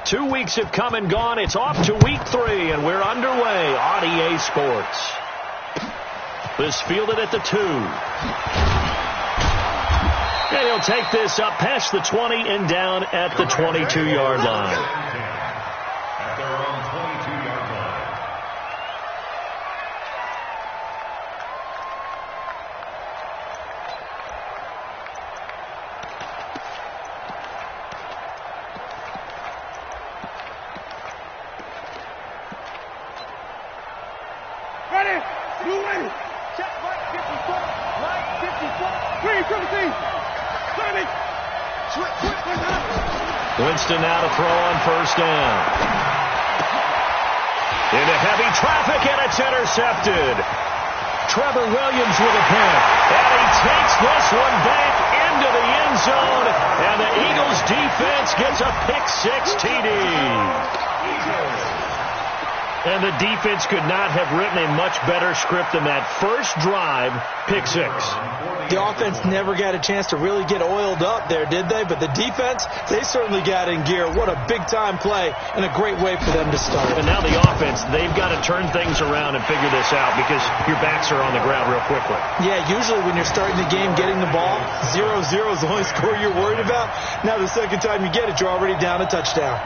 2 weeks have come and gone. It's off to week 3, and we're underway on EA Sports. This fielded at the 2. And he'll take this up past the 20 and down at the 22-yard line. At their own 22-yard line. Ready? You ready? Check right 54. Right 54. Green, 17. 30. Winston now to throw on first down. Into heavy traffic, and it's intercepted. Trevor Williams with a pick. And he takes this one back into the end zone. And the Eagles defense gets a pick-6 TD. And the defense could not have written a much better script than that first drive, pick-6. The offense never got a chance to really get oiled up there, did they? But the defense, they certainly got in gear. What a big-time play and a great way for them to start. And now the offense, they've got to turn things around and figure this out because your backs are on the ground real quickly. Yeah, usually when you're starting the game, getting the ball, 0-0 is the only score you're worried about. Now the second time you get it, you're already down a touchdown.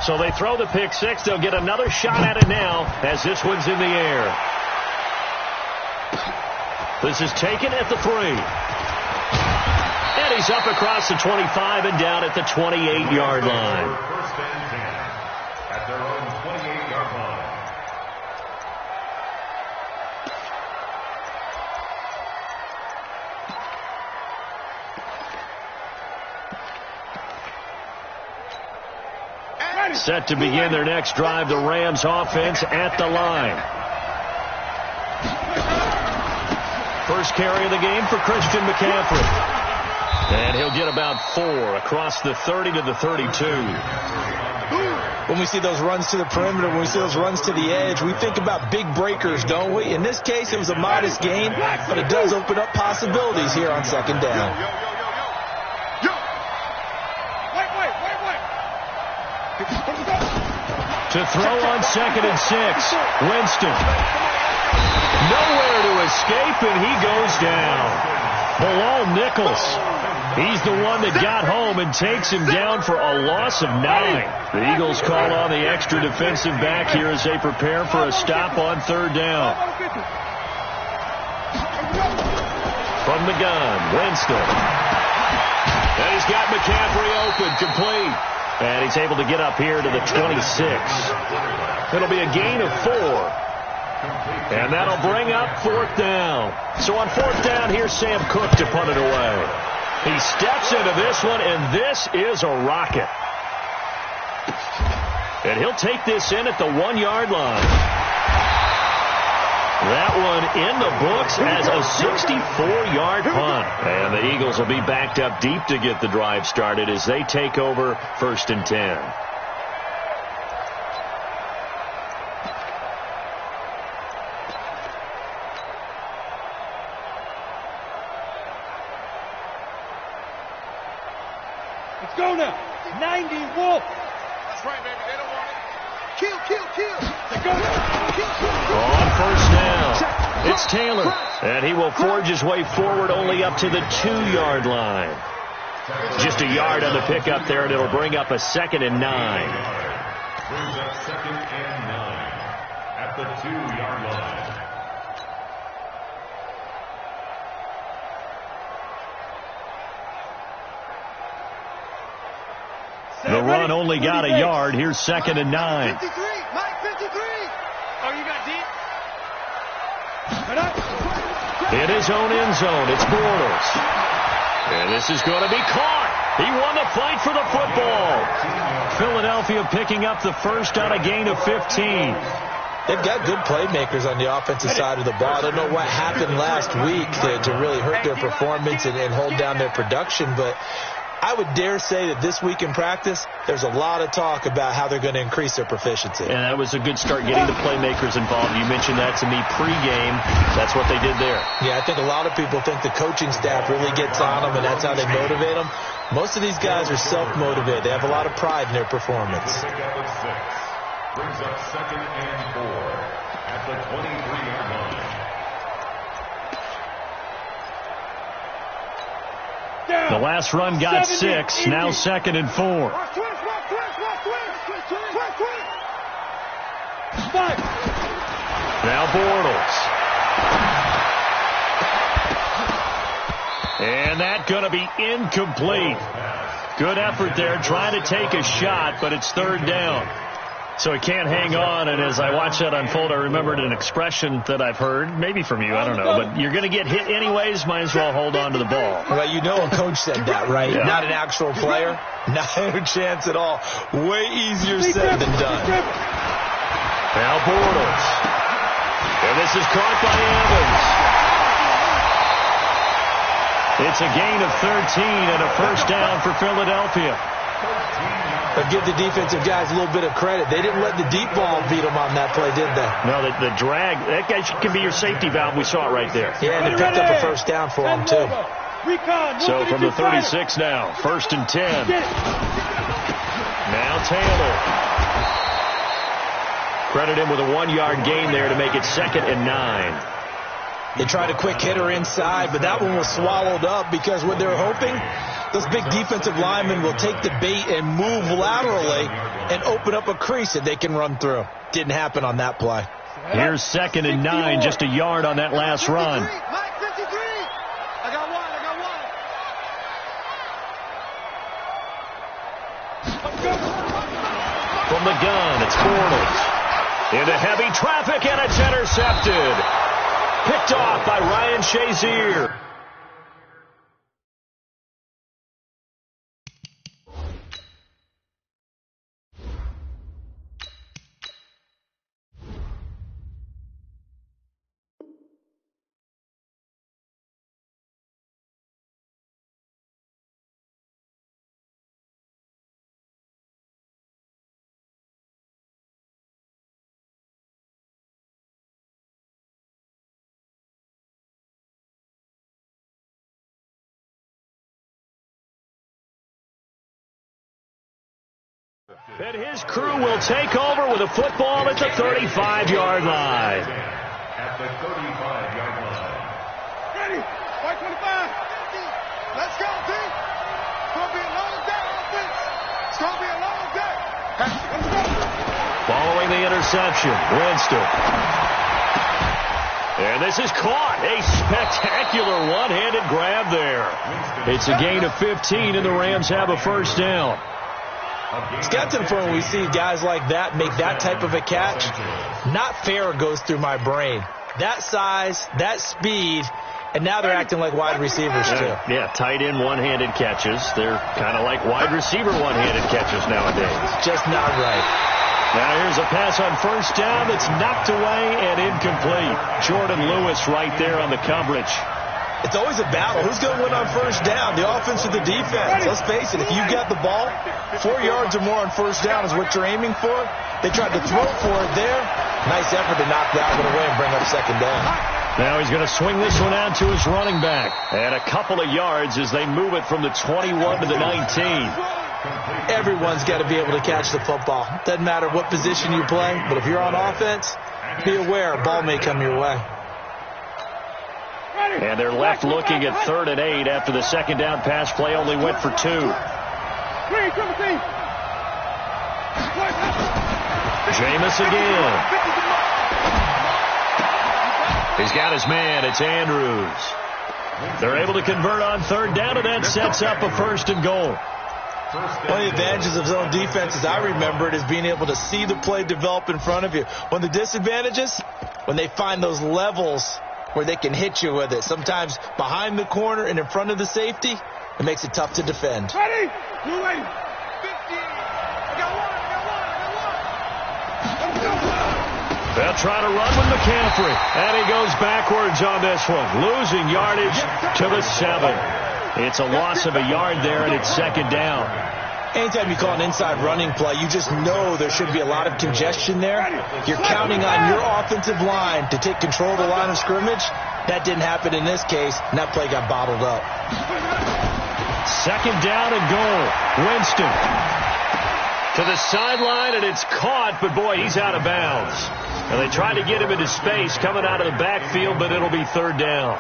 So they throw the pick-6. They'll get another shot at it now as this one's in the air. This is taken at the 3. And he's up across the 25 and down at the 28-yard line. First and 10 at their own 28-yard line. Set to begin their next drive, the Rams offense at the line. First carry of the game for Christian McCaffrey. And he'll get about 4 across the 30 to the 32. When we see those runs to the perimeter, when we see those runs to the edge, we think about big breakers, don't we? In this case, it was a modest gain, but it does open up possibilities here on second down. To throw on 2nd and 6, Winston. Nowhere to escape, and he goes down. Bilal Nichols. He's the one that got home and takes him down for a loss of 9. The Eagles call on the extra defensive back here as they prepare for a stop on 3rd down. From the gun, Winston. And he's got McCaffrey open, complete. And he's able to get up here to the 26. It'll be a gain of 4. And that'll bring up 4th down. So on 4th down, here's Sam Cook to punt it away. He steps into this one, and this is a rocket. And he'll take this in at the 1-yard line. That one in the books as a 64-yard punt. And the Eagles will be backed up deep to get the drive started as they take over 1st and 10. Let's go now. 90 Wolf. That's right, baby. They don't want it. Kill. Let's go now. On first down, it's Taylor. And he will forge his way forward only up to the 2-yard line. Just a yard on the pickup there, and it'll bring up a 2nd and 9. Brings up 2nd and 9 at the 2-yard line. The run only got a yard. Here's 2nd and 9. 53. Mike, 53. Oh, you got deep? In his own end zone, it's Bortles. And this is going to be caught. He won the fight for the football. Philadelphia picking up the first on a gain of 15. They've got good playmakers on the offensive side of the ball. I don't know what happened last week to really hurt their performance and hold down their production, but I would dare say that this week in practice, there's a lot of talk about how they're going to increase their proficiency. And that was a good start getting the playmakers involved. You mentioned that to me pregame. That's what they did there. Yeah, I think a lot of people think the coaching staff really gets on them, and that's how they motivate them. Most of these guys are self-motivated. They have a lot of pride in their performance. Brings up 2nd and 4 at the 23-yard line. The last run got 6. Now 2nd and 4. Now Bortles. And that's going to be incomplete. Good effort there trying to take a shot, but it's 3rd down. So he can't hang on, and as I watch that unfold, I remembered an expression that I've heard, maybe from you, I don't know, but you're going to get hit anyways, might as well hold on to the ball. Well, you know a coach said that, right? Yeah. Not an actual player. No chance at all. Way easier said than done. Now Bortles. And this is caught by Evans. It's a gain of 13 and a first down for Philadelphia. But give the defensive guys a little bit of credit. They didn't let the deep ball beat them on that play, did they? No, the drag, that guy can be your safety valve. We saw it right there. Yeah, and they picked up a first down for them, too. So from the 36 now, 1st and 10. Now Taylor. Credit him with a 1-yard gain there to make it 2nd and 9. They tried a quick hitter inside, but that one was swallowed up because what they're hoping, those big defensive linemen will take the bait and move laterally and open up a crease that they can run through. Didn't happen on that play. Here's 2nd and 9, just a yard on that last run. From the gun, it's Bortles. Into heavy traffic, and it's intercepted. Picked off by Ryan Shazier. And his crew will take over with a football at the 35-yard line. At the 35-yard line. Ready? 525. Let's go, team. It's going to be a long day, offense. It's going to be a long day. Let's go. Following the interception, Winston. And this is caught. A spectacular one-handed grab there. It's a gain of 15, and the Rams have a first down. It's got to the point when we see guys like that make that type of a catch. Not fair goes through my brain. That size, that speed, and now they're acting like wide receivers too. Yeah, tight end one-handed catches. They're kind of like wide receiver one-handed catches nowadays. Just not right. Now here's a pass on first down that's knocked away and incomplete. Jordan Lewis right there on the coverage. It's always a battle. Who's going to win on first down, the offense or the defense? Let's face it, if you got the ball, 4 yards or more on first down is what you're aiming for. They tried to throw for it there. Nice effort to knock that one away and bring up second down. Now he's going to swing this one out to his running back. And a couple of yards as they move it from the 21 to the 19. Everyone's got to be able to catch the football. Doesn't matter what position you play, but if you're on offense, be aware a ball may come your way. And they're left looking at 3rd and 8 after the second down pass play only went for 2. Jameis again. He's got his man. It's Andrews. They're able to convert on 3rd down, and that sets up a 1st and goal. One of the advantages of zone defense, as I remember it, is being able to see the play develop in front of you. One of the disadvantages, when they find those levels where they can hit you with it. Sometimes behind the corner and in front of the safety, it makes it tough to defend. Ready? You ready? 50. They'll try to run with McCaffrey. And he goes backwards on this one. Losing yardage to the 7. It's a loss of a yard there, and it's second down. Anytime you call an inside running play, you just know there should be a lot of congestion there. You're counting on your offensive line to take control of the line of scrimmage. That didn't happen in this case, and that play got bottled up. Second down and goal. Winston to the sideline, and it's caught, but boy, he's out of bounds. And they tried to get him into space coming out of the backfield, but it'll be third down.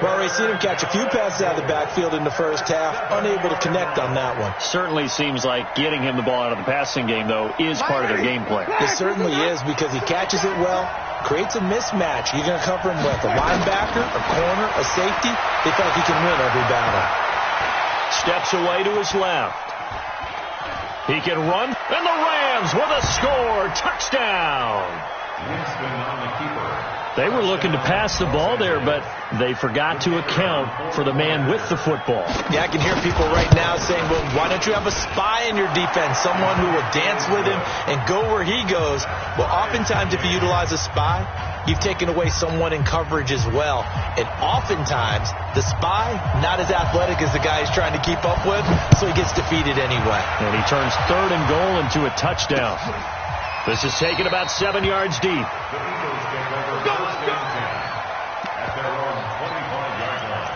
Well, we've seen him catch a few passes out of the backfield in the first half, unable to connect on that one. Certainly seems like getting him the ball out of the passing game, though, is part of their game plan. It certainly is, because he catches it well, creates a mismatch. You're going to cover him with a linebacker, a corner, a safety. They feel like he can win every battle. Steps away to his left. He can run, and the Rams with a score. Touchdown. Winston on the keeper. They were looking to pass the ball there, but they forgot to account for the man with the football. Yeah, I can hear people right now saying, well, why don't you have a spy in your defense, someone who will dance with him and go where he goes? Well, oftentimes if you utilize a spy, you've taken away someone in coverage as well. And oftentimes, the spy, not as athletic as the guy he's trying to keep up with, so he gets defeated anyway. And he turns third and goal into a touchdown. This is taken about 7 yards deep. The Eagles take over first and 10 at their own 25-yard line.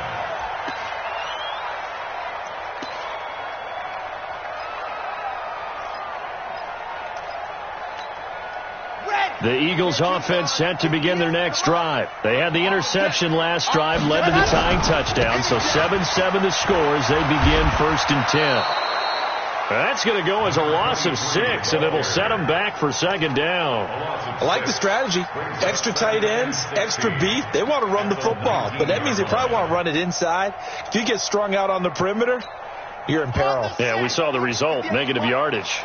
The Eagles offense set to begin their next drive. They had the interception last drive, led to the tying touchdown, so 7-7 the score as they begin first and 10. That's going to go as a loss of 6, and it'll set them back for second down. I like the strategy. Extra tight ends, extra beef. They want to run the football, but that means they probably want to run it inside. If you get strung out on the perimeter, you're in peril. Yeah, we saw the result, negative yardage.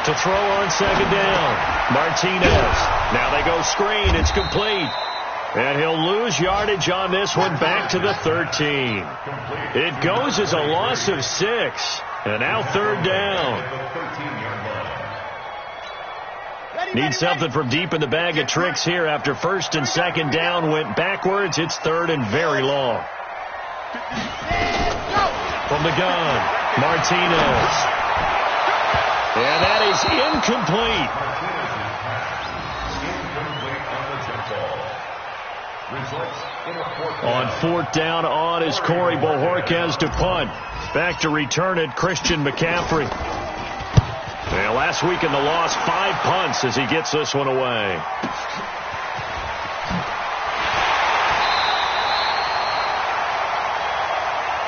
To throw on second down, Martinez. Now they go screen. It's complete. And he'll lose yardage on this one back to the 13. It goes as a loss of 6. And now third down. Need something from deep in the bag of tricks here after first and second down went backwards. It's third and very long. From the gun, Martinez. And that is incomplete. On fourth down on is Corey Bojorquez to punt. Back to return it, Christian McCaffrey. And last week in the loss, 5 punts as he gets this one away.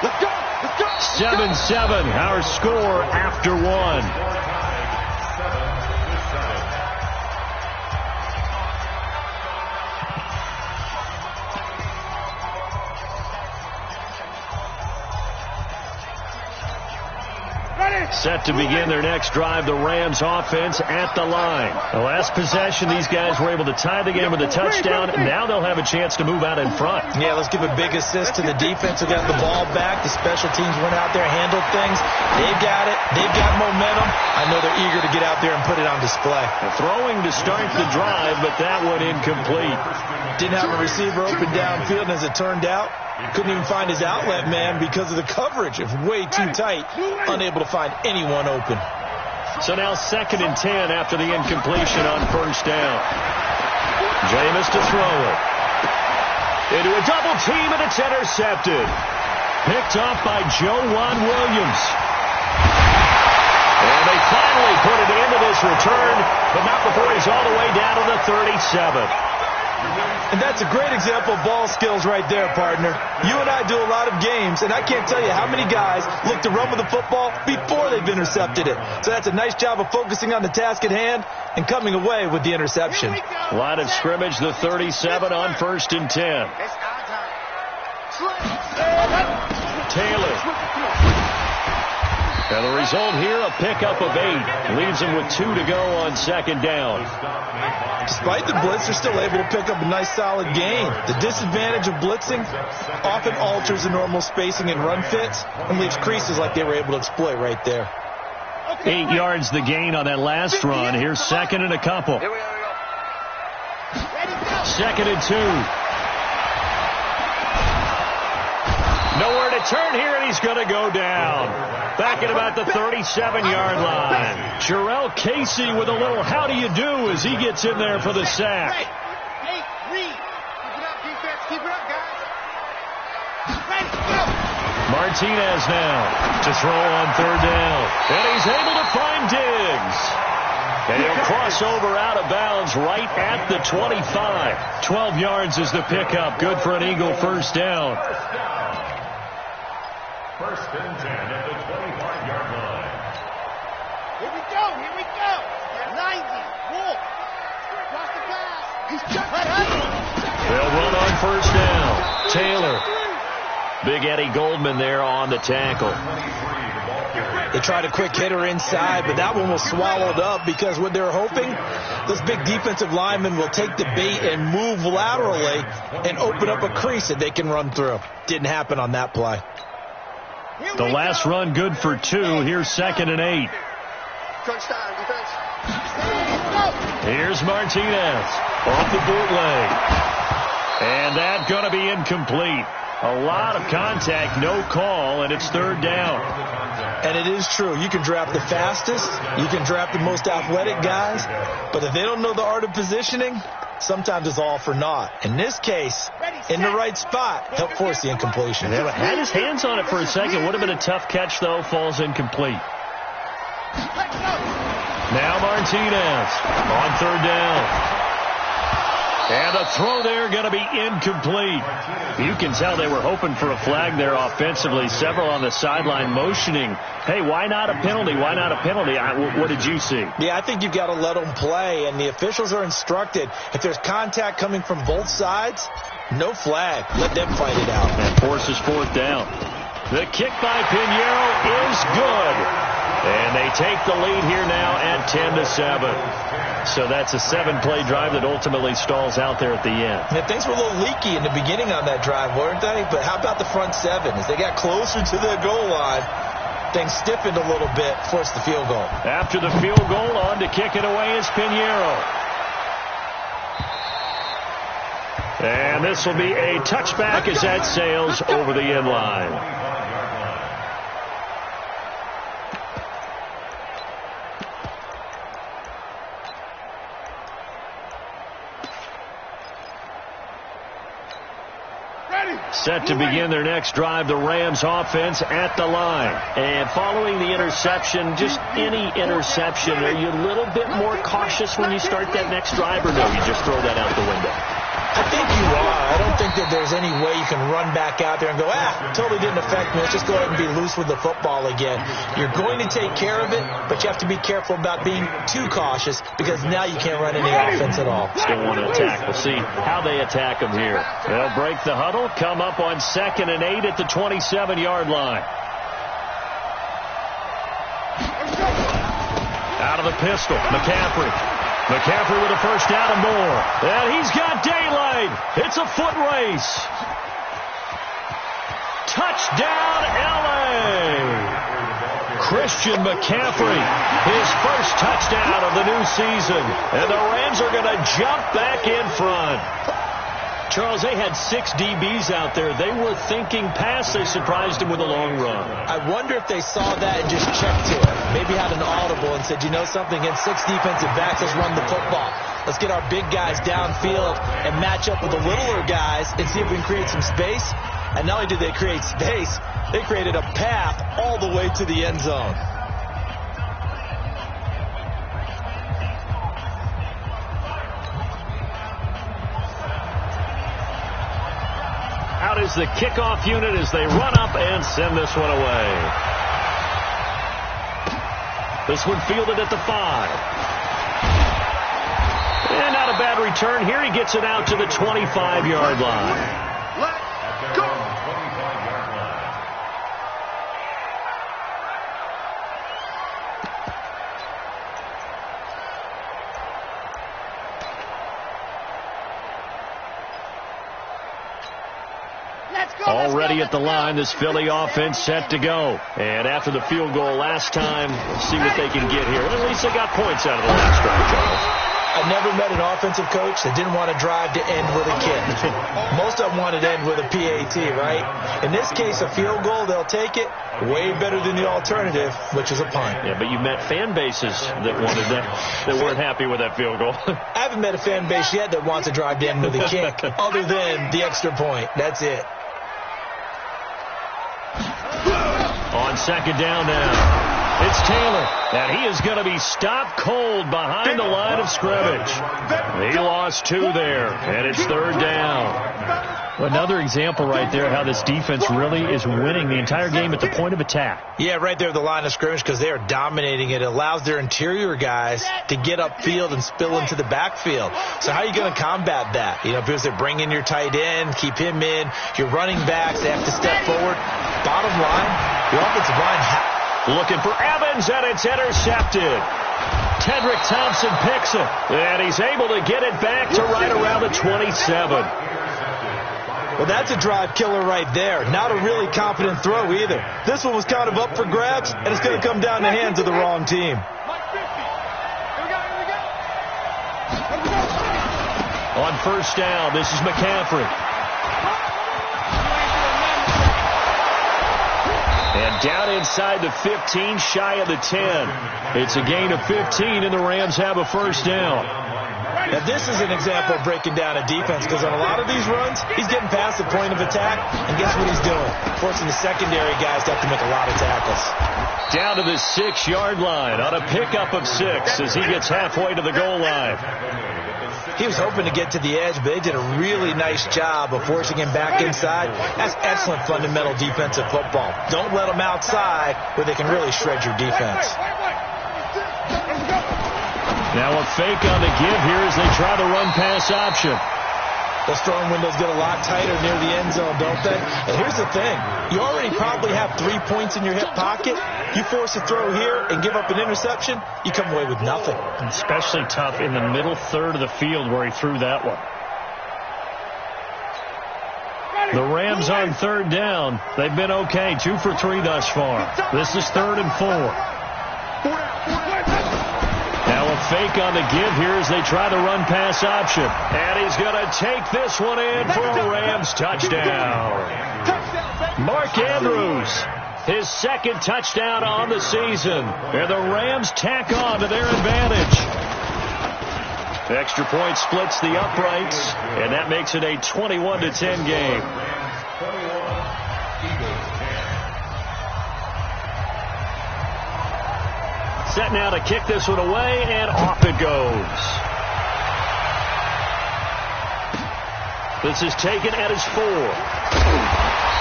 Let's go! Let's go! 7-7, our score after one. Set to begin their next drive, the Rams offense at the line. The last possession, these guys were able to tie the game with a touchdown. Now they'll have a chance to move out in front. Yeah, let's give a big assist to the defense who got the ball back. The special teams went out there, handled things. They've got it. They've got momentum. I know they're eager to get out there and put it on display. Throwing to start the drive, but that one incomplete. Didn't have a receiver open downfield, and as it turned out, couldn't even find his outlet man because of the coverage. It was way too tight, unable to find anyone open. So now second and 10 after the incompletion on first down. Jameis to throw it. Into a double team, and it's intercepted. Picked off by Joejuan Williams. And they finally put it into this return, but not before he's all the way down to the 37. And that's a great example of ball skills right there, partner. You and I do a lot of games, and I can't tell you how many guys look to run with the football before they've intercepted it. So that's a nice job of focusing on the task at hand and coming away with the interception. Line of scrimmage, the 37 on first and 10. Taylor. And the result here, a pickup of 8. Leaves him with 2 to go on second down. Despite the blitz, they're still able to pick up a nice solid gain. The disadvantage of blitzing often alters the normal spacing and run fits and leaves creases like they were able to exploit right there. 8 yards the gain on that last run. Here's second and a couple. 2nd and 2. Nowhere to turn here, and he's going to go down. Back at about the 37-yard line. Jarrell Casey with a little how do you do as he gets in there for the sack. Hey, Reed. Keep it up, defense. Keep it up, guys. Martinez now to throw on 3rd down. And he's able to find Diggs. And he'll cross over out of bounds right at the 25. 12 yards is the pickup. Good for an Eagle first down. 1st and 10 at the 25-yard line. Here we go. 90. Wolf. Across the pass. He's jumping. They'll run on 1st down. Taylor. Big Eddie Goldman there on the tackle. They tried a quick hitter inside, but that one was swallowed up because what they're hoping, those big defensive linemen will take the bait and move laterally and open up a crease that they can run through. Didn't happen on that play. The last run good for 2. Here's 2nd and 8. Crunch time, defense. Here's Martinez off the bootleg. And that's going to be incomplete. A lot of contact, no call, and it's 3rd down. And it is true. You can draft the fastest. You can draft the most athletic guys. But if they don't know the art of positioning, sometimes it's all for naught. In this case, in the right spot, help force the incompletion. Yeah, had his hands on it for a second. Would have been a tough catch, though. Falls incomplete. Now Martinez on 3rd down. And a throw there going to be incomplete. You can tell they were hoping for a flag there offensively. Several on the sideline motioning, hey, why not a penalty? Why not a penalty? What did you see? Yeah, I think you've got to let them play, and the officials are instructed. If there's contact coming from both sides, no flag. Let them fight it out. And forces 4th down. The kick by Pinheiro is good. And they take the lead here now at 10-7. So that's a 7-play drive that ultimately stalls out there at the end. Yeah, things were a little leaky in the beginning on that drive, weren't they? But how about the front 7? As they got closer to the goal line, things stiffened a little bit, forced the field goal. After the field goal, on to kick it away is Pinheiro. And this will be a touchback as that sails over the end line. Set to begin their next drive, the Rams offense at the line. And following the interception, just any interception, are you a little bit more cautious when you start that next drive, or no, you just throw that out the window? I think you are. I don't think that there's any way you can run back out there and go, totally didn't affect me. Let's just go ahead and be loose with the football again. You're going to take care of it, but you have to be careful about being too cautious because now you can't run any offense at all. Still want to attack. We'll see how they attack them here. They'll break the huddle, come up on 2nd and 8 at the 27-yard line. Out of the pistol, McCaffrey. McCaffrey with a first down and more. And he's got daylight. It's a foot race. Touchdown, L.A. Christian McCaffrey, his first touchdown of the new season. And the Rams are going to jump back in front. Charles, they had 6 DBs out there. They were thinking pass. They surprised him with a long run. I wonder if they saw that and just checked to it. Maybe had an audible and said, you know something, against 6 defensive backs, let's run the football. Let's get our big guys downfield and match up with the littler guys and see if we can create some space. And not only did they create space, they created a path all the way to the end zone. Out is the kickoff unit as they run up and send this one away. This one fielded at the 5. And not a bad return here. He gets it out to the 25-yard line. Let's go. Already at the line, this Philly offense set to go. And after the field goal last time, let's see what they can get here. At least they got points out of the last drive, Charles. I never met an offensive coach that didn't want to drive to end with a kick. Most of them wanted to end with a PAT, right? In this case, a field goal, they'll take it. Way better than the alternative, which is a punt. Yeah, but you met fan bases that wanted that weren't happy with that field goal. I haven't met a fan base yet that wants to drive to end with a kick, other than the extra point. That's it. On second down now. It's Taylor, and he is going to be stopped cold behind the line of scrimmage. He lost 2 there, and it's third down. Well, another example right there how this defense really is winning the entire game at the point of attack. Yeah, right there at the line of scrimmage because they are dominating it. It allows their interior guys to get upfield and spill into the backfield. So how are you going to combat that? You know, because they bring in your tight end, keep him in. Your running backs, they have to step forward. Bottom line, your offensive line looking for Evans, and it's intercepted. Tedrick Thompson picks it, and he's able to get it back to right around the 27. Well, that's a drive killer right there. Not a really confident throw either. This one was kind of up for grabs, and it's going to come down the hands of the wrong team. On first down, this is McCaffrey. And down inside the 15, shy of the 10. It's a gain of 15, and the Rams have a first down. Now, this is an example of breaking down a defense because on a lot of these runs, he's getting past the point of attack, and guess what he's doing? Forcing the secondary guys to have to make a lot of tackles. Down to the 6-yard line on a pickup of 6 as he gets halfway to the goal line. He was hoping to get to the edge, but they did a really nice job of forcing him back inside. That's excellent fundamental defensive football. Don't let them outside where they can really shred your defense. Now a fake on the give here as they try the run-pass option. Those throwing windows get a lot tighter near the end zone, don't they? And here's the thing. You already probably have 3 points in your hip pocket. You force a throw here and give up an interception, you come away with nothing. Especially tough in the middle third of the field where he threw that one. The Rams on third down. They've been okay. 2 for 3 thus far. This is 3rd and 4. Now a fake on the give here as they try the run-pass option. And he's going to take this one in for a Rams touchdown. Mark Andrews, his 2nd touchdown on the season. And the Rams tack on to their advantage. The extra point splits the uprights, and that makes it a 21-10 game. Set now to kick this one away, and off it goes. This is taken at his 4.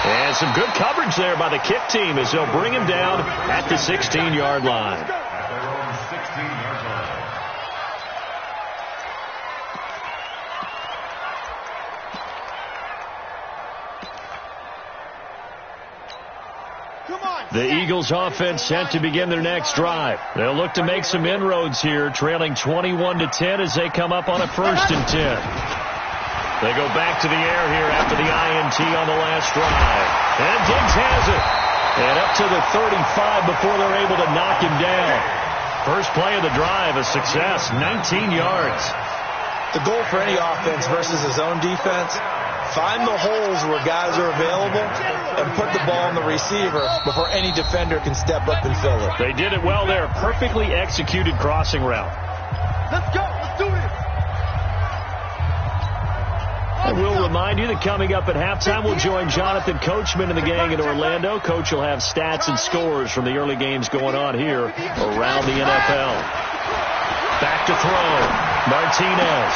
And some good coverage there by the kick team as they'll bring him down at the 16-yard line. The Eagles offense set to begin their next drive. They'll look to make some inroads here, trailing 21-10 as they come up on a 1st and 10. They go back to the air here after the INT on the last drive. And Diggs has it. And up to the 35 before they're able to knock him down. First play of the drive, a success, 19 yards. The goal for any offense versus his own defense, find the holes where guys are available and put the ball on the receiver before any defender can step up and fill it. They did it well there. Perfectly executed crossing route. Let's go. Let's do it. I will remind you that coming up at halftime, we'll join Jonathan Coachman and the gang in Orlando. Coach will have stats and scores from the early games going on here around the NFL. Back to throw. Martinez.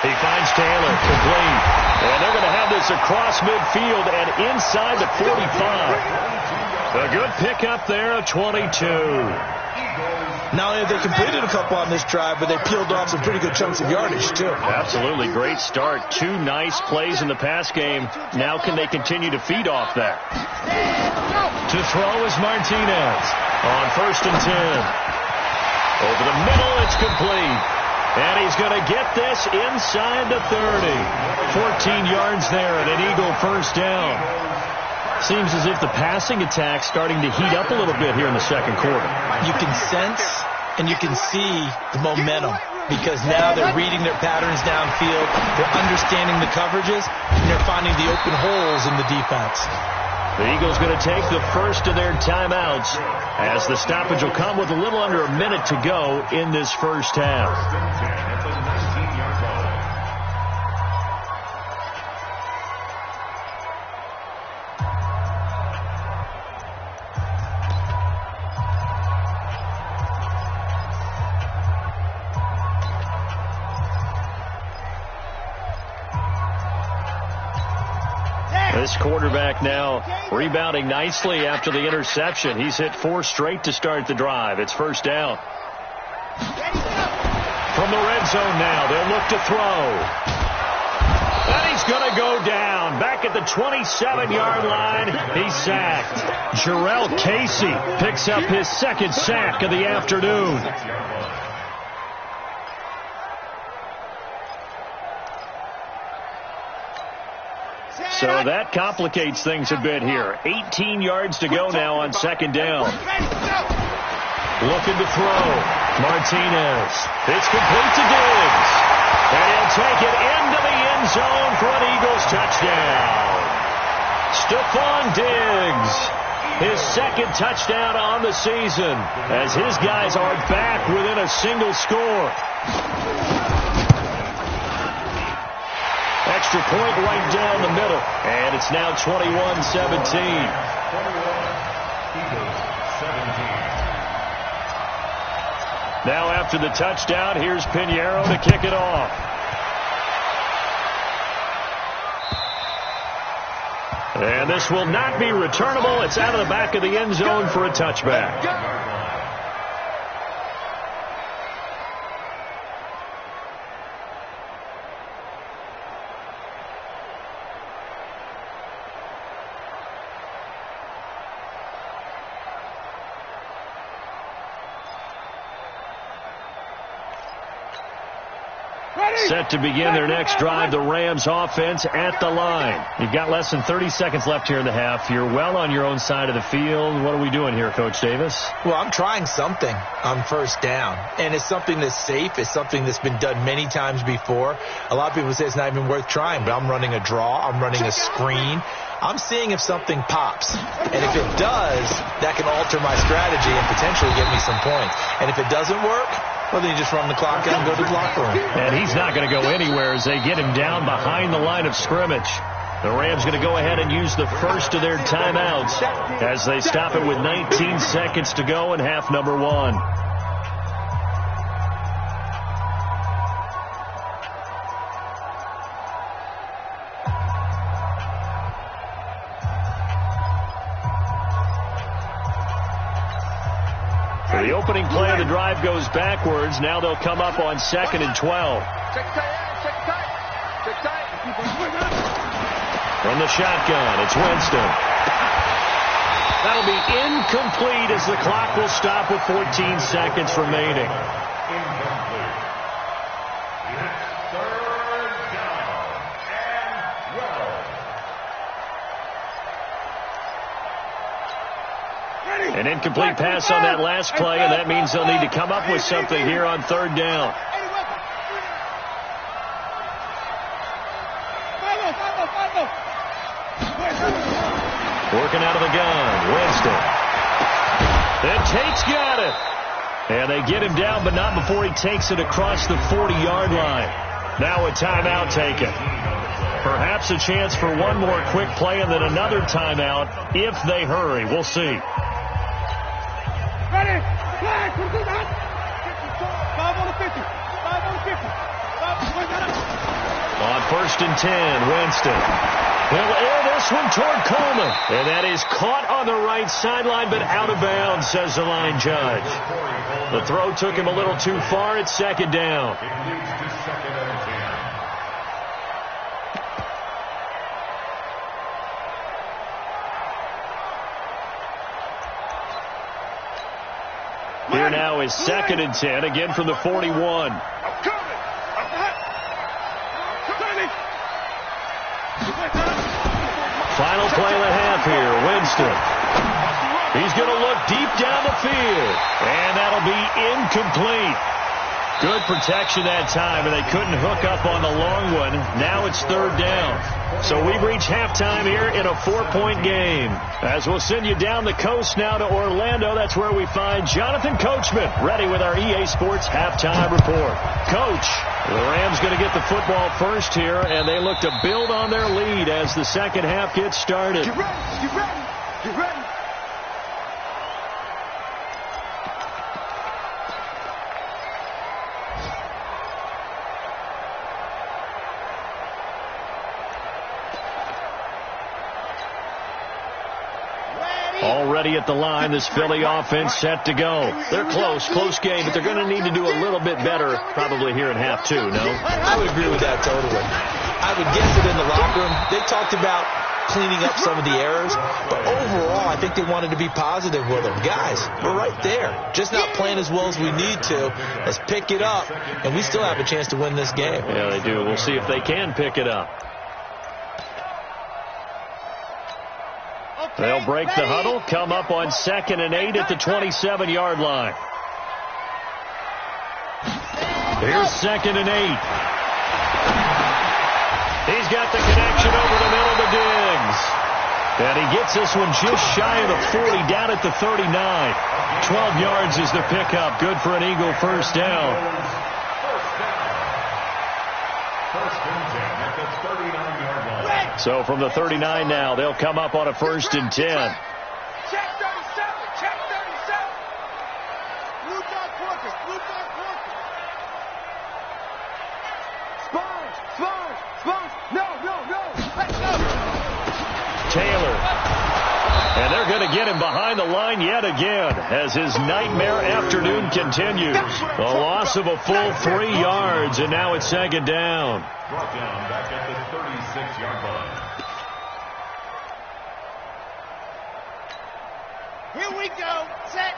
He finds Taylor, complete. And they're going to have this across midfield and inside the 45. A good pickup there of 22. Not only have they completed a couple on this drive, but they peeled off some pretty good chunks of yardage, too. Absolutely. Great start. 2 nice plays in the pass game. Now can they continue to feed off that? To throw is Martinez on 1st and 10. Over the middle, it's complete. And he's going to get this inside the 30. 14 yards there and an Eagle first down. Seems as if the passing attack's starting to heat up a little bit here in the second quarter. You can sense and you can see the momentum. because now they're reading their patterns downfield, they're understanding the coverages, and they're finding the open holes in the defense. The Eagles going to take the first of their timeouts as the stoppage will come with a little under a minute to go in this first half. This quarterback now rebounding nicely after the interception. He's hit 4 straight to start the drive. It's first down. From the red zone now, they'll look to throw. And he's going to go down. Back at the 27-yard line, he's sacked. Jarrell Casey picks up his second sack of the afternoon. So that complicates things a bit here. 18 yards to go now on second down. Looking to throw. Martinez. It's complete to Diggs. And he'll take it into the end zone for an Eagles touchdown. Stephon Diggs. His second touchdown on the season as his guys are back within a single score. Extra point right down the middle. And it's now 21-17. Now after the touchdown, here's Pinheiro to kick it off. And this will not be returnable. It's out of the back of the end zone for a touchback. Set to begin their next drive, the Rams offense at the line. You've got less than 30 seconds left here in the half. You're well on your own side of the field. What are we doing here, Coach Davis? Well, I'm trying something on first down, and it's something that's safe. It's something that's been done many times before. A lot of people say it's not even worth trying, but I'm running a draw. I'm running a screen. I'm seeing if something pops. And if it does, that can alter my strategy and potentially get me some points. And if it doesn't work, well, then you just run the clock out and go to the locker room. And he's not going to go anywhere as they get him down behind the line of scrimmage. The Rams going to go ahead and use the first of their timeouts as they stop it with 19 seconds to go in half number 1. The opening play of the drive goes backwards. Now they'll come up on 2nd and 12. From the shotgun, it's Winston. That'll be incomplete as the clock will stop with 14 seconds remaining. An incomplete pass on that last play, and that means they'll need to come up with something here on third down. Working out of the gun, Winston. And Tate's got it. And they get him down, but not before he takes it across the 40-yard line. Now a timeout taken. Perhaps a chance for one more quick play and then another timeout if they hurry. We'll see. Ready? Flag! Put it out! 5 on the 50. 5 on the 50. 5 on 1st and 10, Winston. He'll air this one toward Coleman. And that is caught on the right sideline, but out of bounds, says the line judge. The throw took him a little too far. It's 2nd down. Here now is 2nd and 10, again from the 41. Final play of the half here, Winston. He's going to look deep down the field, and that'll be incomplete. Good protection that time, and they couldn't hook up on the long one. Now it's third down. So we've reached halftime here in a 4-point game. As we'll send you down the coast now to Orlando, that's where we find Jonathan Coachman, ready with our EA Sports halftime report. Coach, the Rams going to get the football first here, and they look to build on their lead as the second half gets started. Get ready, get ready, get ready. Already at the line, this Philly offense set to go. They're close game, but they're going to need to do a little bit better probably here in half two, no? I would agree with that totally. I would guess that in the locker room, they talked about cleaning up some of the errors, but overall, I think they wanted to be positive with them. Guys, we're right there. Just not playing as well as we need to. Let's pick it up, and we still have a chance to win this game. Yeah, they do. We'll see if they can pick it up. They'll break the huddle, come up on 2nd and 8 at the 27-yard line. Here's 2nd and 8. He's got the connection over the middle to Diggs. And he gets this one just shy of the 40, down at the 39. 12 yards is the pickup. Good for an Eagle first down. First and 10 at the 39-yard line. So from the 39 now, they'll come up on a 1st and 10. Check 37, check 37. Blue dot Porkers, blue dot Porkers. Spine. No. Let's go. Taylor. And they're going to get him behind the line yet again as his nightmare afternoon continues. A loss of a full 3 yards, and now it's 2nd down. Brought down back at the 36-yard line. Here we go. Set.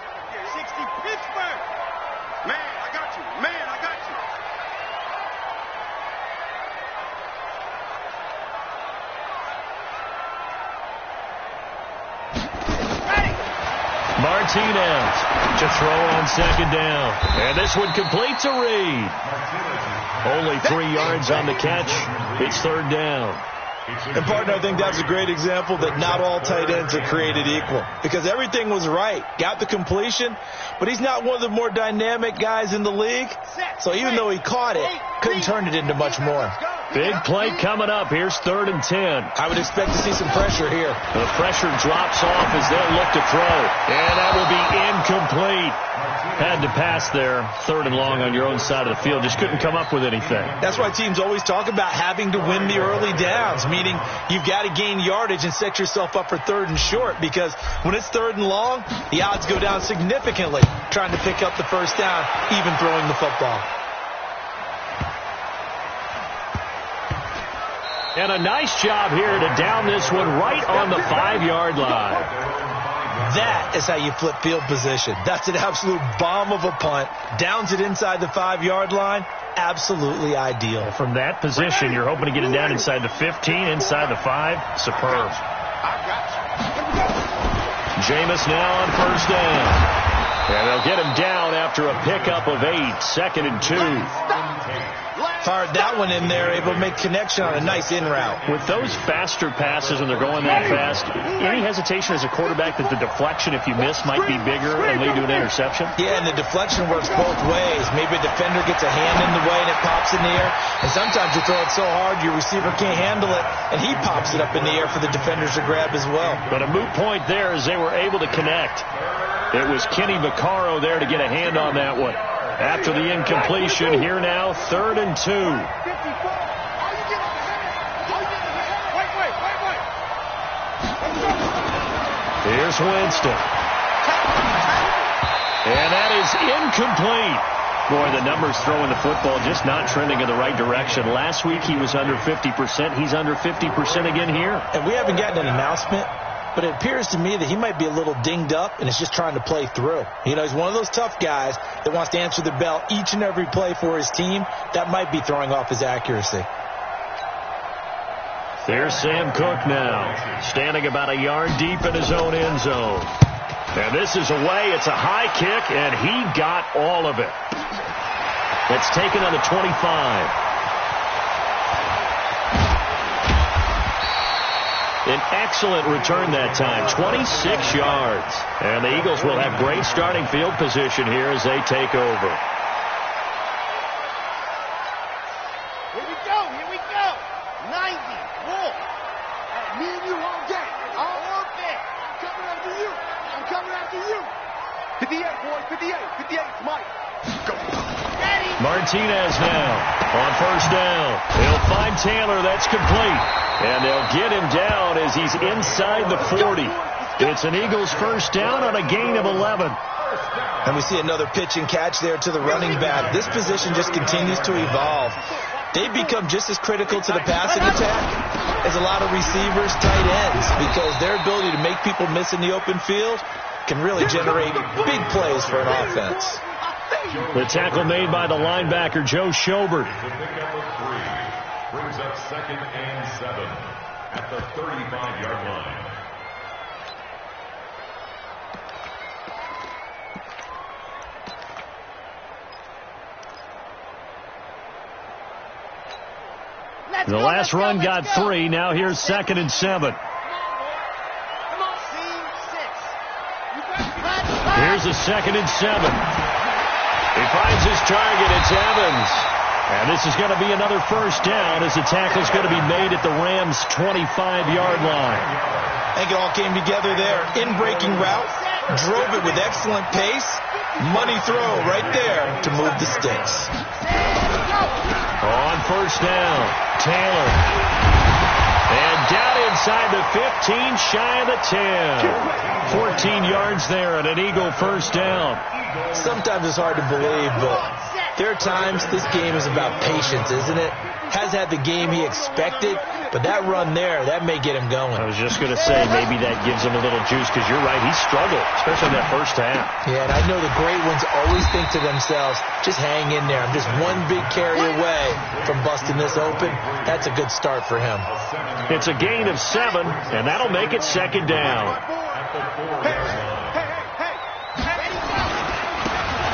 60 Pittsburgh. Man, I got you. Martinez to throw on 2nd down. And this one completes a read. Only 3 yards on the catch. It's 3rd down. And, partner, I think that's a great example that not all tight ends are created equal. Because everything was right. Got the completion, but he's not one of the more dynamic guys in the league. So even though he caught it, couldn't turn it into much more. Big play coming up. Here's 3rd and 10. I would expect to see some pressure here. The pressure drops off as they'll look to throw. And that will be incomplete. Had to pass there. 3rd and long on your own side of the field. Just couldn't come up with anything. That's why teams always talk about having to win the early downs, meaning you've got to gain yardage and set yourself up for 3rd and short, because when it's 3rd and long, the odds go down significantly trying to pick up the first down, even throwing the football. And a nice job here to down this one right on the 5-yard line. That is how you flip field position. That's an absolute bomb of a punt. Downs it inside the 5-yard line. Absolutely ideal. From that position, you're hoping to get it down inside the 15, inside the 5. Superb. Jameis now on 1st down. And they'll get him down after a pickup of 8. 2nd and 2. Fired that one in there, able to make connection on a nice in route. With those faster passes when they're going that fast, any hesitation as a quarterback that the deflection, if you miss, might be bigger and lead to an interception? Yeah, and the deflection works both ways. Maybe a defender gets a hand in the way and it pops in the air. And sometimes you throw it so hard your receiver can't handle it, and he pops it up in the air for the defenders to grab as well. But a moot point there as they were able to connect. It was Kenny Vaccaro there to get a hand on that one. After the incompletion, here now, 3rd and 2. Here's Winston. And that is incomplete. Boy, the numbers throwing the football just not trending in the right direction. Last week he was under 50%. He's under 50% again here. And we haven't gotten an announcement, but it appears to me that he might be a little dinged up and is just trying to play through. You know, he's one of those tough guys that wants to answer the bell each and every play for his team. That might be throwing off his accuracy. There's Sam Cook now, standing about a yard deep in his own end zone. And this is away. It's a high kick, and he got all of it. It's taken on the 25. An excellent return that time, 26 yards. And the Eagles will have great starting field position here as they take over. Here we go. 90. Wolf. Me and you all day. All day. I'm coming after you. 58, boys. 58. Mike. Go. Ready. Martinez now on first down. He'll find Taylor. That's complete. And they'll get him down as he's inside the 40. It's an Eagles first down on a gain of 11. And we see another pitch and catch there to the running back. This position just continues to evolve. They become just as critical to the passing attack as a lot of receivers, tight ends, because their ability to make people miss in the open field can really generate big plays for an offense. The tackle made by the linebacker, Joe Schobert. Brings up 2nd and 7 at the 35-yard line. The last run got 3. Now here's 2nd and 7. Here's a 2nd and 7. He finds his target. It's Evans. And this is going to be another first down as the tackle's going to be made at the Rams' 25-yard line. I think it all came together there. In-breaking route, drove it with excellent pace. Money throw right there to move the sticks. On first down, Taylor. And down inside the 15, shy of the 10. 14 yards there and an Eagle first down. Sometimes it's hard to believe, but there are times this game is about patience, isn't it? Has had the game he expected, but that run there, that may get him going. I was just going to say, maybe that gives him a little juice, because you're right, he struggled, especially in that first half. Yeah, and I know the great ones always think to themselves, just hang in there. I'm just one big carry away from busting this open. That's a good start for him. It's a gain of 7, and that'll make it 2nd down.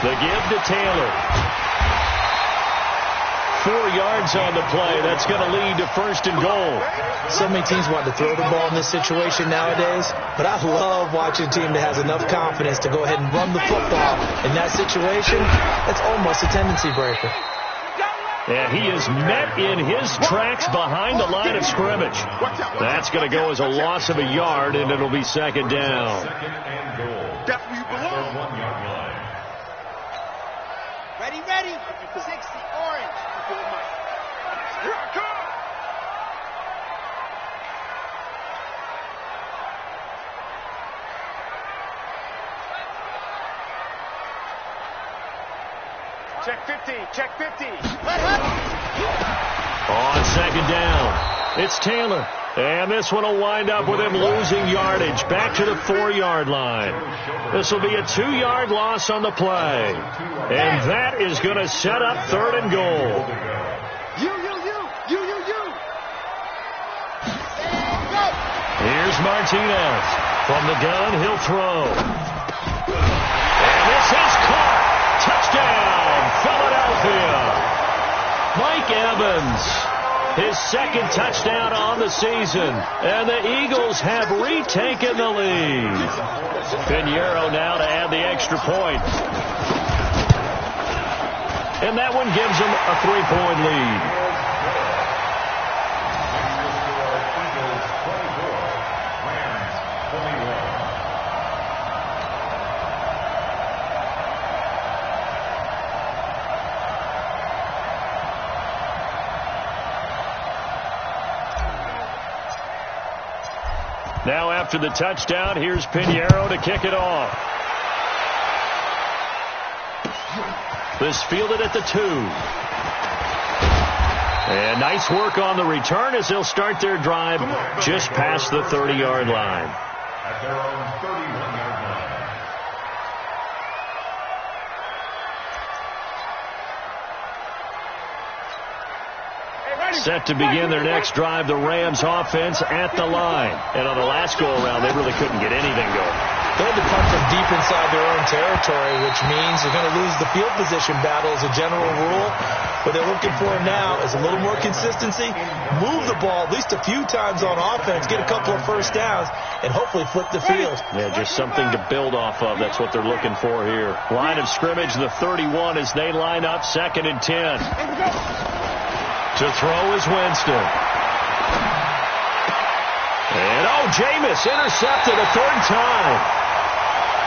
The give to Taylor. 4 yards on the play. That's going to lead to 1st and goal. So many teams want to throw the ball in this situation nowadays, but I love watching a team that has enough confidence to go ahead and run the football. In that situation, that's almost a tendency breaker. And he is met in his tracks behind the line of scrimmage. That's going to go as a loss of a yard, and it'll be 2nd down. 2nd and goal. That's where you belong. 1-yard line. Ready. 60, orange. Here I come. Check 50. On 2nd down, it's Taylor. And this one will wind up with him losing yardage back to the 4-yard line. This will be a 2-yard loss on the play. And that is going to set up 3rd and goal. You. Here's Martinez. From the gun, he'll throw. And this is caught. Touchdown, Philadelphia. Mike Evans. His 2nd touchdown on the season. And the Eagles have retaken the lead. Pinheiro now to add the extra point. And that one gives them a 3-point lead. Now after the touchdown, here's Pinheiro to kick it off. This fielded at the 2. And nice work on the return as they'll start their drive just past the 30-yard line. At their own 31-yard line. Set to begin their next drive, the Rams offense at the line. And on the last go-around, they really couldn't get anything going. They had to punt from deep inside their own territory, which means you're going to lose the field position battle as a general rule. What they're looking for now is a little more consistency, move the ball at least a few times on offense, get a couple of first downs, and hopefully flip the field. Yeah, just something to build off of. That's what they're looking for here. Line of scrimmage, the 31 as they line up, 2nd and 10. To throw is Winston. And, Jameis intercepted a 3rd time.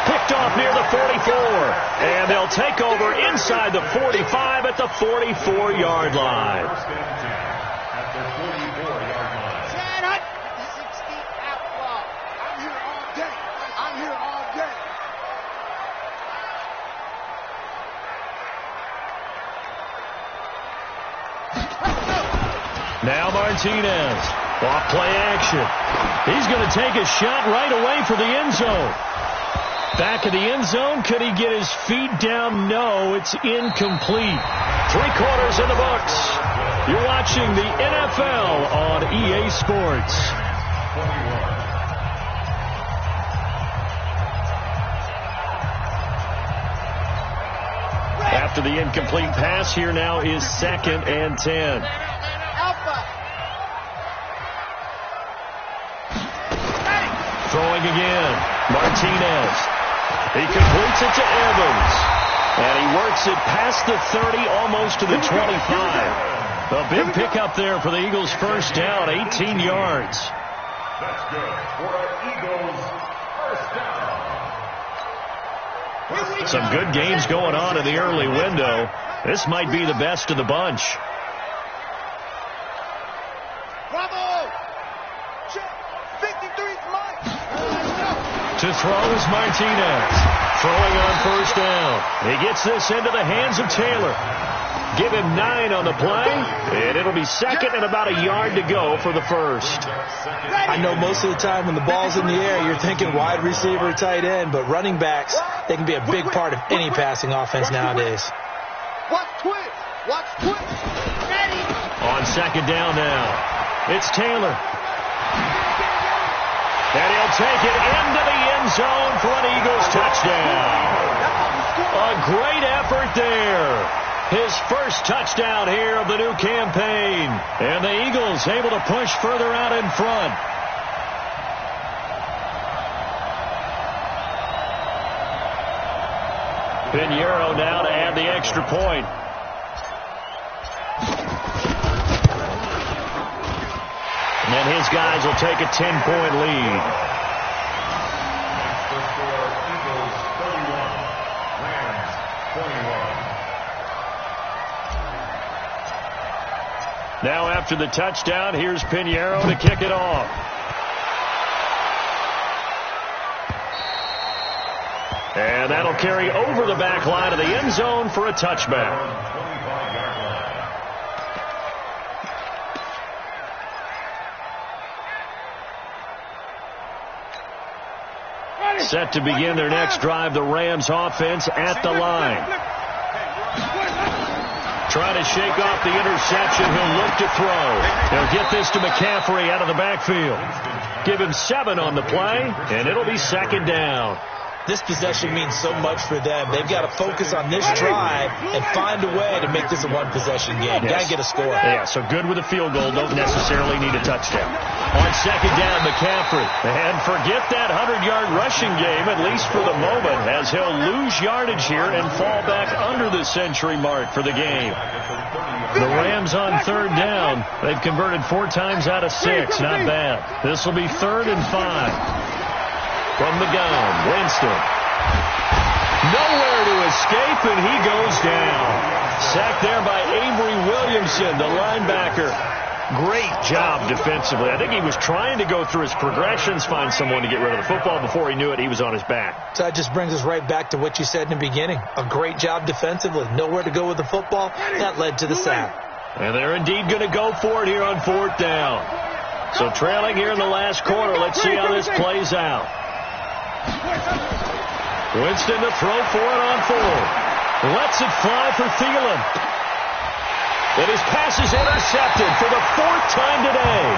Picked off near the 44. And they'll take over inside the 45 at the 44-yard line. At the 44-yard line. 60 outlaw. I'm here all day. I'm here all day. Now Martinez. Off play action. He's going to take a shot right away for the end zone. Back of the end zone. Could he get his feet down? No, it's incomplete. 3/4 in the books. You're watching the NFL on EA Sports. After the incomplete pass, here now is 2nd and 10. Throwing again. Martinez. He completes it to Evans. And he works it past the 30, almost to the 25. A big pickup there for the Eagles' first down, 18 yards. That's good for our Eagles' first down. Some good games going on in the early window. This might be the best of the bunch. Bravo! 53's mine. To throw is Martinez. Throwing on first down. He gets this into the hands of Taylor. Give him 9 on the play, and it'll be 2nd and about a yard to go for the first. I know most of the time when the ball's in the air, you're thinking wide receiver, tight end, but running backs, they can be a big part of any passing offense nowadays. Watch twist. Watch twist. Ready. On 2nd down now, it's Taylor. And he'll take it into the end zone for an Eagles touchdown. A great effort there. His first touchdown here of the new campaign. And the Eagles able to push further out in front. Pinheiro now to add the extra point. And then his guys will take a 10-point lead. That's the score. Eagles 31, Rams 21. Now after the touchdown, here's Pinheiro to kick it off. And that'll carry over the back line of the end zone for a touchback. Set to begin their next drive, the Rams offense at the line. Trying to shake off the interception. He'll look to throw. They'll get this to McCaffrey out of the backfield. Give him 7 on the play, and it'll be 2nd down. This possession means so much for them. They've got to focus on this drive and find a way to make this a one-possession game. Yes. Got to get a score. Yeah, so good with a field goal. Don't necessarily need a touchdown. On 2nd down, McCaffrey. And forget that 100-yard rushing game, at least for the moment, as he'll lose yardage here and fall back under the century mark for the game. The Rams on 3rd down. They've converted 4 times out of 6. Not bad. This will be 3rd and 5. From the gun, Winston. Nowhere to escape, and he goes down. Sacked there by Avery Williamson, the linebacker. Great job defensively. I think he was trying to go through his progressions, find someone to get rid of the football. Before he knew it, he was on his back. So that just brings us right back to what you said in the beginning. A great job defensively. Nowhere to go with the football. That led to the sack. And they're indeed going to go for it here on 4th down. So trailing here in the last quarter. Let's see how this plays out. Winston to throw for it on 4th. Lets it fly for Thielen. And his pass is intercepted for the 4th time today.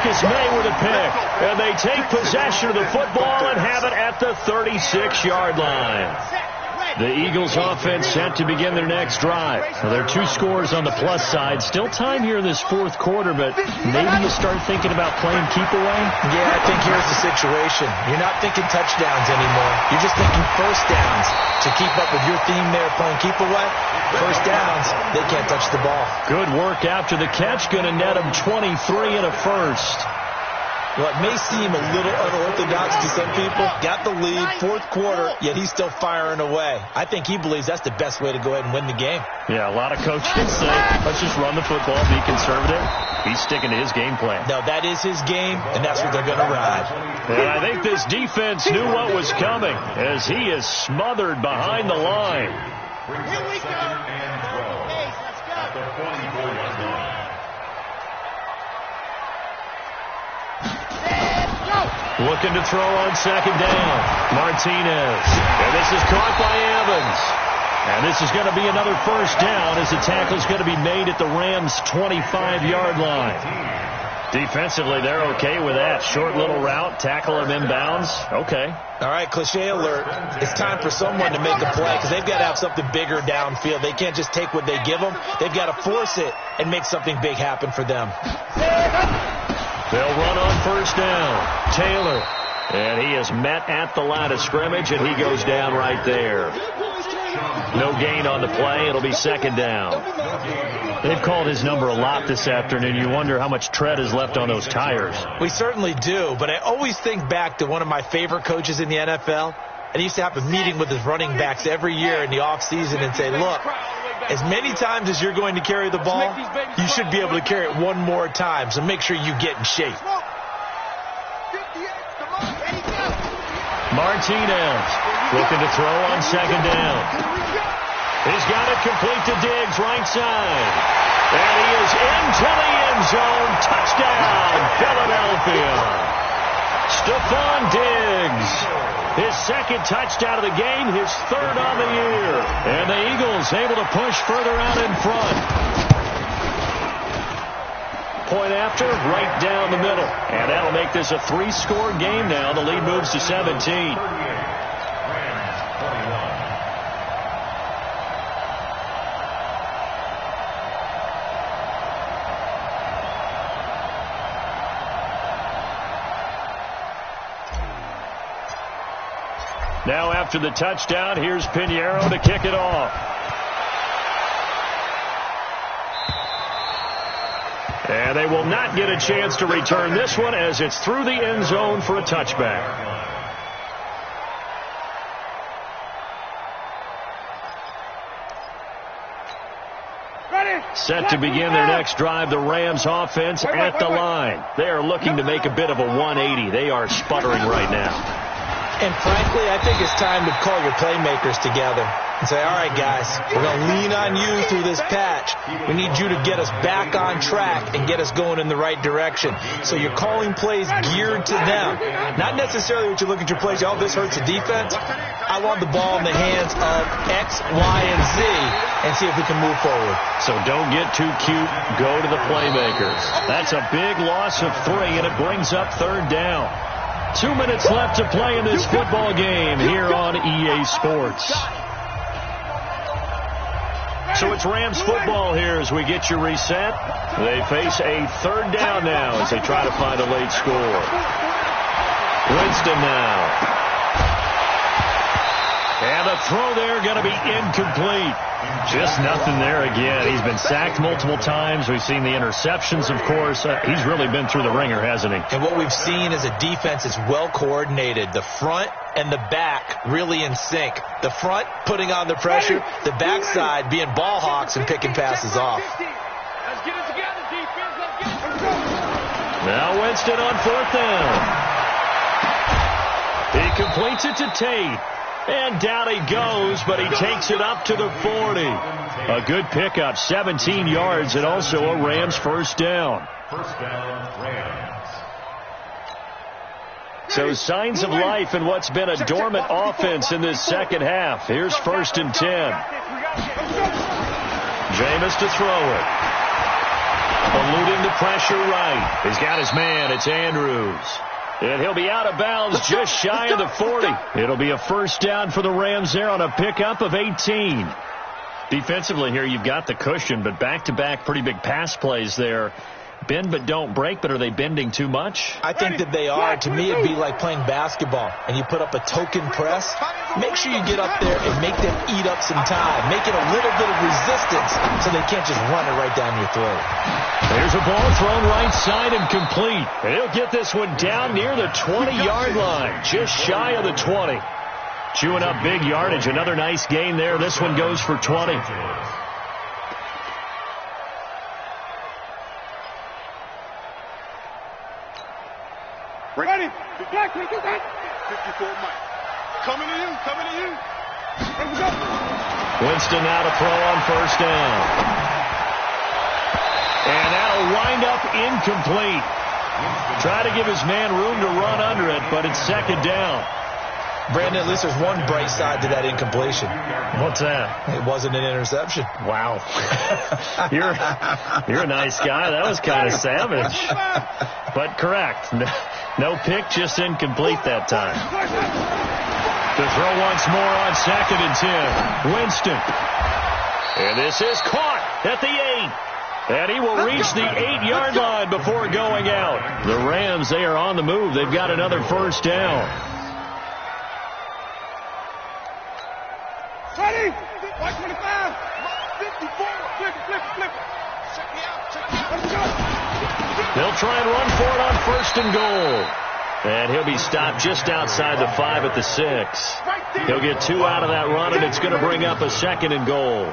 Marcus May with a pick. And they take possession of the football and have it at the 36-yard line. The Eagles offense set to begin their next drive. Now, there are 2 scores on the plus side. Still time here in this fourth quarter, but maybe you start thinking about playing keep away? Yeah, I think here's the situation. You're not thinking touchdowns anymore. You're just thinking first downs. To keep up with your theme there, playing keep away, first downs, they can't touch the ball. Good work after the catch. Going to net them 23 and a first. Well, it may seem a little unorthodox to some people. Got the lead, fourth quarter, yet he's still firing away. I think he believes that's the best way to go ahead and win the game. Yeah, a lot of coaches say, let's just run the football, be conservative. He's sticking to his game plan. No, that is his game, and that's what they're going to ride. And I think this defense knew what was coming as he is smothered behind the line. Here we go. Hey, let's go. At the 24-yard line. Looking to throw on second down. Martinez. And this is caught by Evans. And this is going to be another first down as the tackle is going to be made at the Rams' 25-yard line. Defensively, they're okay with that. Short little route, tackle him inbounds. Okay. All right, cliche alert. It's time for someone to make a play because they've got to have something bigger downfield. They can't just take what they give them. They've got to force it and make something big happen for them. They'll run on first down. Taylor. And he is met at the line of scrimmage, and he goes down right there. No gain on the play. It'll be second down. They've called his number a lot this afternoon. You wonder how much tread is left on those tires. We certainly do, but I always think back to one of my favorite coaches in the NFL. And he used to have a meeting with his running backs every year in the offseason and say, look, as many times as you're going to carry the ball, you should be able to carry it one more time, so make sure you get in shape. Martinez looking to throw on second down. He's got it complete to Diggs, right side. And he is into the end zone. Touchdown, Philadelphia. Stephon Diggs. His second touchdown of the game, his third on the year. And the Eagles able to push further out in front. Point after, right down the middle. And that'll make this a 3-score game now. The lead moves to 17. Now after the touchdown, here's Pinheiro to kick it off. And they will not get a chance to return this one as it's through the end zone for a touchback. Set to begin their next drive, the Rams offense at the line. They are looking to make a bit of a 180. They are sputtering right now. And frankly, I think it's time to call your playmakers together and say, all right, guys, we're going to lean on you through this patch. We need you to get us back on track and get us going in the right direction. So you're calling plays geared to them. Not necessarily what you look at your plays, oh, this hurts the defense. I want the ball in the hands of X, Y, and Z and see if we can move forward. So don't get too cute. Go to the playmakers. That's a big loss of 3, and it brings up third down. 2 minutes left to play in this football game here on EA Sports. So it's Rams football here as we get you reset. They face a third down now as they try to find a late score. Winston now. And the throw there going to be incomplete. Just nothing there again. He's been sacked multiple times. We've seen the interceptions, of course. He's really been through the ringer, hasn't he? And what we've seen is a defense is well coordinated. The front and the back really in sync. The front putting on the pressure. The backside being ball hawks and picking passes off. Let's get it together, defense. Let's get it. Now Winston on fourth down. He completes it to Tate. And down he goes, but he takes it up to the 40. A good pickup, 17 yards, and also a Rams first down. First down, Rams. So signs of life in what's been a dormant offense in this second half. Here's 1st and 10. Jameis to throw it. Eluding the pressure right. He's got his man. It's Andrews. And he'll be out of bounds just shy of the 40. It'll be a first down for the Rams there on a pickup of 18. Defensively here, you've got the cushion, but back-to-back pretty big pass plays there. Bend but don't break, but are they bending too much? I think that they are. To me, it'd be like playing basketball, and you put up a token press. Make sure you get up there and make them eat up some time. Make it a little bit of resistance so they can't just run it right down your throat. There's a ball thrown right side and complete. And he'll get this one down near the 20-yard line, just shy of the 20. Chewing up big yardage. Another nice gain there. This one goes for 20. Ready? 54 Mike. Coming to you. Let's go. Winston now to throw on first down. And that'll wind up incomplete. Try to give his man room to run under it, but it's second down. Brandon, at least there's one bright side to that incompletion. What's that? It wasn't an interception. Wow. You're a nice guy. That was kind of savage. But correct. No pick, just incomplete that time. To throw once more on 2nd and 10. Winston. And this is caught at the 8. And he will reach the 8-yard line before going out. The Rams, they are on the move. They've got another first down. Ready? 125. 54. Flip. Check me out. Let's go. They'll try and run for it on 1st and goal. And he'll be stopped just outside the 5 at the 6. He'll get 2 out of that run, and it's going to bring up a 2nd and goal.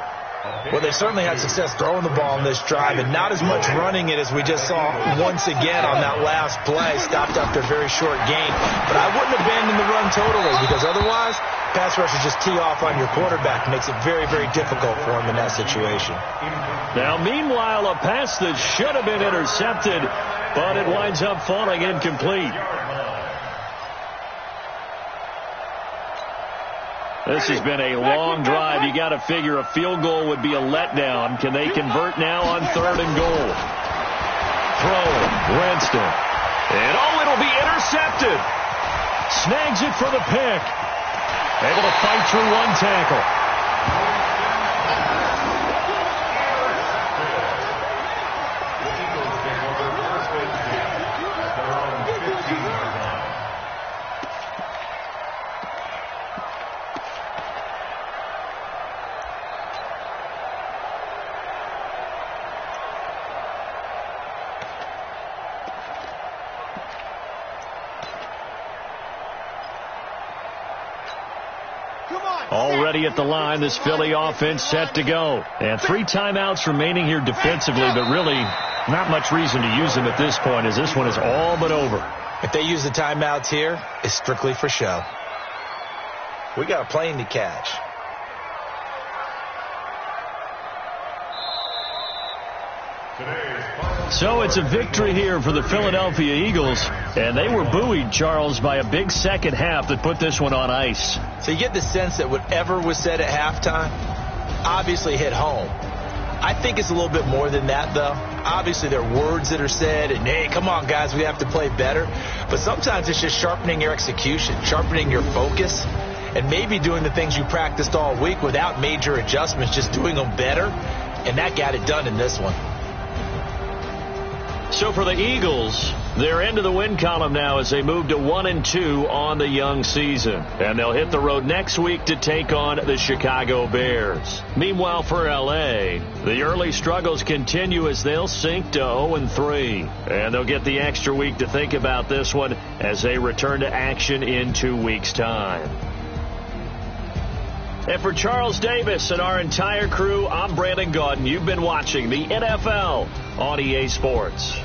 Well, they certainly had success throwing the ball in this drive, and not as much running it as we just saw once again on that last play. Stopped after a very short gain. But I wouldn't abandon the run totally, because otherwise, pass rushers just tee off on your quarterback. Makes it very, very difficult for him in that situation. Now, meanwhile, a pass that should have been intercepted, but it winds up falling incomplete. This has been a long drive. You got to figure a field goal would be a letdown. Can they convert now on 3rd and goal? Throwing, Winston. And it'll be intercepted. Snags it for the pick. Able to fight through one tackle. Already at the line, this Philly offense set to go. And 3 timeouts remaining here defensively, but really not much reason to use them at this point, as this one is all but over. If they use the timeouts here, it's strictly for show. We got a plane to catch. So it's a victory here for the Philadelphia Eagles, and they were buoyed, Charles, by a big second half that put this one on ice. So you get the sense that whatever was said at halftime obviously hit home. I think it's a little bit more than that, though. Obviously, there are words that are said, and, hey, come on, guys, we have to play better. But sometimes it's just sharpening your execution, sharpening your focus, and maybe doing the things you practiced all week without major adjustments, just doing them better, and that got it done in this one. So for the Eagles, they're into the win column now as they move to 1-2 on the young season. And they'll hit the road next week to take on the Chicago Bears. Meanwhile, for L.A., the early struggles continue as they'll sink to 0-3. And they'll get the extra week to think about this one as they return to action in 2 weeks' time. And for Charles Davis and our entire crew, I'm Brandon Gaudin. You've been watching the NFL on EA Sports.